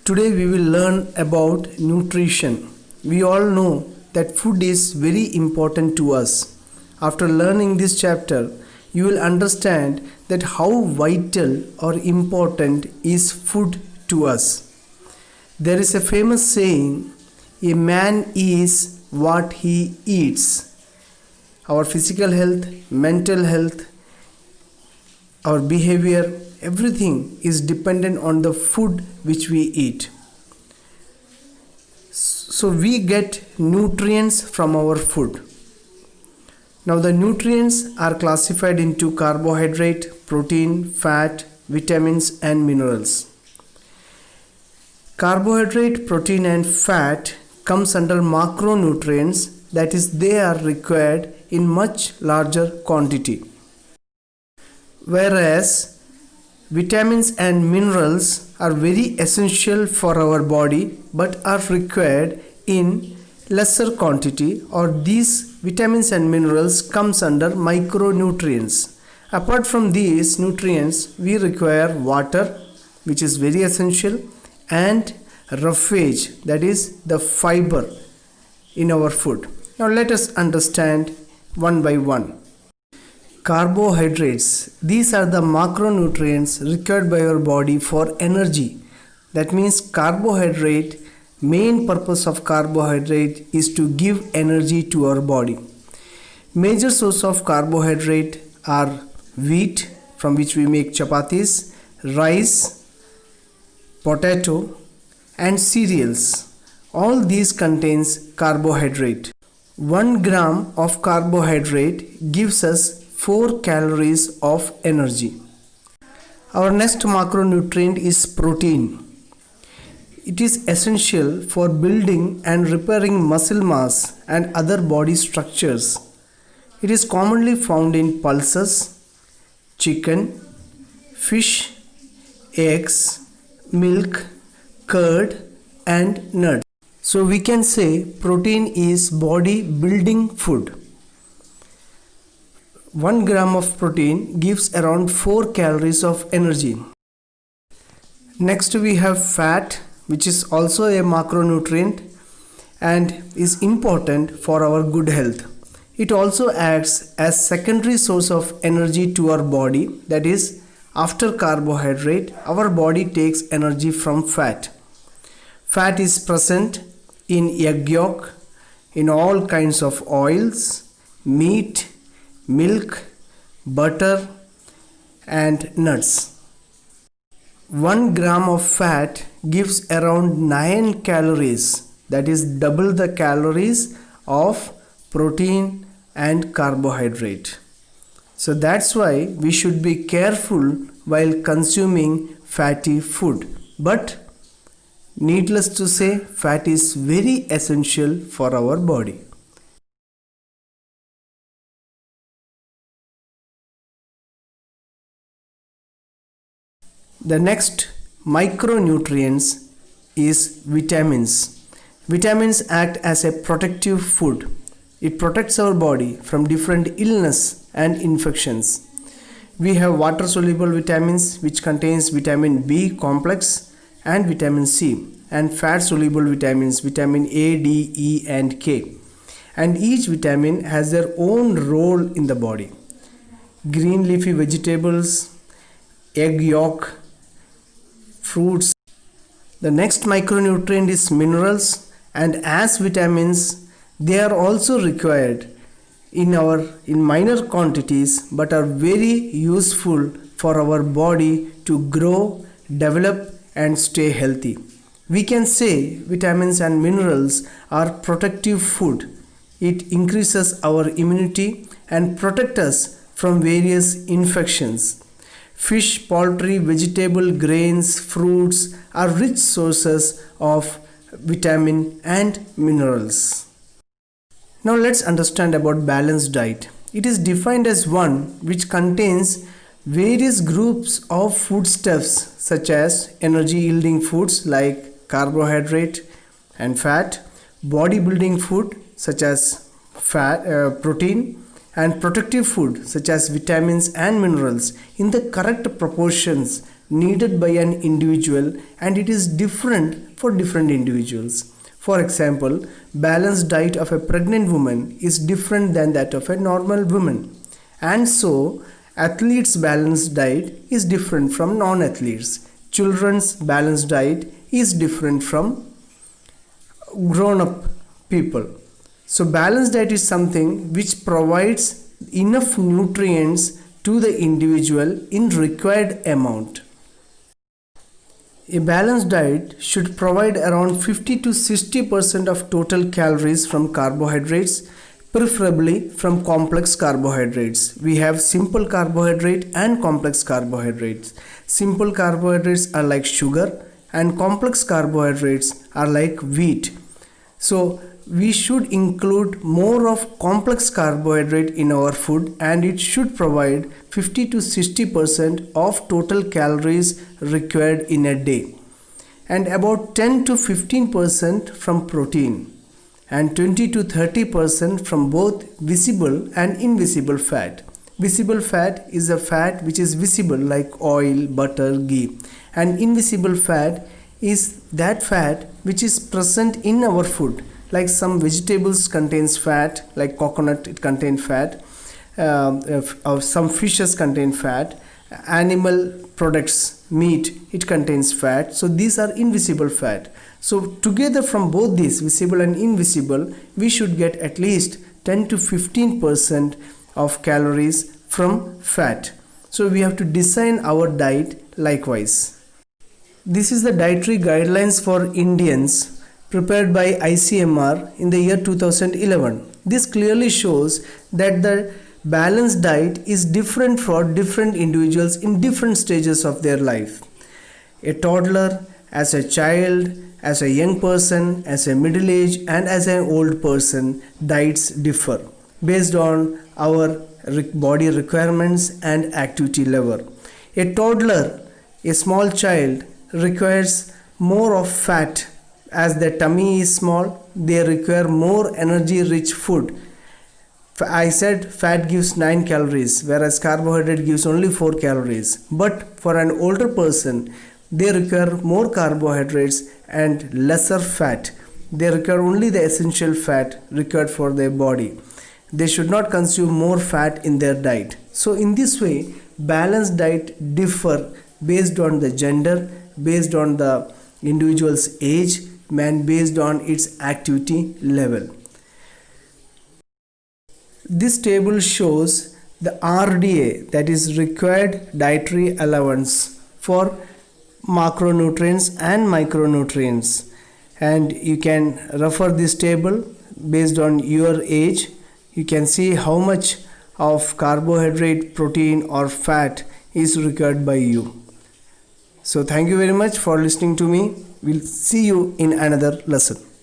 Today we will learn about nutrition. We all know that food is very important to us. After learning this chapter, you will understand that how vital or important is food to us. There is a famous saying, a man is what he eats. Our physical health, mental health, our behavior, everything is dependent on the food which we eat. So we get nutrients from our food. Now the nutrients are classified into carbohydrate, protein, fat, vitamins and minerals. Carbohydrate, protein and fat comes under macronutrients, that is, they are required in much larger quantity. Whereas vitamins and minerals are very essential for our body but are required in lesser quantity, or these vitamins and minerals comes under micronutrients. Apart from these nutrients, we require water, which is very essential, and roughage, that is the fiber in our food. Now let us understand one by one. Carbohydrates, these are the macronutrients required by our body for energy. That means carbohydrate, main purpose of carbohydrate is to give energy to our body. Major source of carbohydrate are wheat, from which we make chapatis, rice, potato and cereals. All these contains carbohydrate. 1 gram of carbohydrate gives us 4 calories of energy. Our next macronutrient is protein. It is essential for building and repairing muscle mass and other body structures. It is commonly found in pulses, chicken, fish, eggs, milk, curd and nuts. So we can say protein is body building food. 1 gram of protein gives around 4 calories of energy. Next we have fat, which is also a macronutrient and is important for our good health. It also acts as secondary source of energy to our body, that is, after carbohydrate, our body takes energy from fat. Fat is present in egg yolk, in all kinds of oils, meat, milk, butter and nuts. 1 gram of fat gives around 9 calories, that is double the calories of protein and carbohydrate. So that's why we should be careful while consuming fatty food. But needless to say, fat is very essential for our body. The next micronutrients is vitamins. Vitamins act as a protective food. It protects our body from different illness and infections. We have water soluble vitamins, which contains vitamin B complex and vitamin C, and fat soluble vitamins, vitamin A, D, E and K. And each vitamin has their own role in the body. Green leafy vegetables, egg yolk, fruits. The next micronutrient is minerals, and as vitamins they are also required in minor quantities but are very useful for our body to grow, develop and stay healthy. We can say vitamins and minerals are protective food. It increases our immunity and protects us from various infections. Fish, poultry, vegetable, grains, fruits are rich sources of vitamin and minerals. Now let's understand about balanced diet. It is defined as one which contains various groups of foodstuffs such as energy yielding foods like carbohydrate and fat, body building food such as protein, and protective food such as vitamins and minerals in the correct proportions needed by an individual, and it is different for different individuals. For example, balanced diet of a pregnant woman is different than that of a normal woman. And so, athletes' balanced diet is different from non-athletes. Children's balanced diet is different from grown-up people. So balanced diet is something which provides enough nutrients to the individual in required amount. A balanced diet should provide around 50 to 60% of total calories from carbohydrates, preferably from complex carbohydrates. We have simple carbohydrate and complex carbohydrates. Simple carbohydrates are like sugar and complex carbohydrates are like wheat. So we should include more of complex carbohydrate in our food, and it should provide 50 to 60% of total calories required in a day, and about 10 to 15% from protein, and 20 to 30% from both visible and invisible fat. Visible fat is a fat which is visible like oil, butter, ghee, and invisible fat is that fat which is present in our food. Like some vegetables contains fat, like coconut, it contains fat, or some fishes contain fat, animal products, meat, it contains fat. So these are invisible fat. So together from both these, visible and invisible, we should get at least 10 to 15% of calories from fat. So we have to design our diet likewise. This is the dietary guidelines for Indians prepared by ICMR in the year 2011. This clearly shows that the balanced diet is different for different individuals in different stages of their life. A toddler, as a child, as a young person, as a middle age, and as an old person, diets differ based on our body requirements and activity level. A toddler, a small child, requires more of fat. As their tummy is small, they require more energy rich food. I said fat gives 9 calories, whereas carbohydrate gives only 4 calories. But for an older person, they require more carbohydrates and lesser fat. They require only the essential fat required for their body. They should not consume more fat in their diet. So in this way, balanced diet differ based on the gender, based on the individual's age, and based on its activity level. This table shows the RDA, that is required dietary allowance for macronutrients and micronutrients, and you can refer this table based on your age. You can see how much of carbohydrate, protein or fat is required by you. So thank you very much for listening to me. We'll see you in another lesson.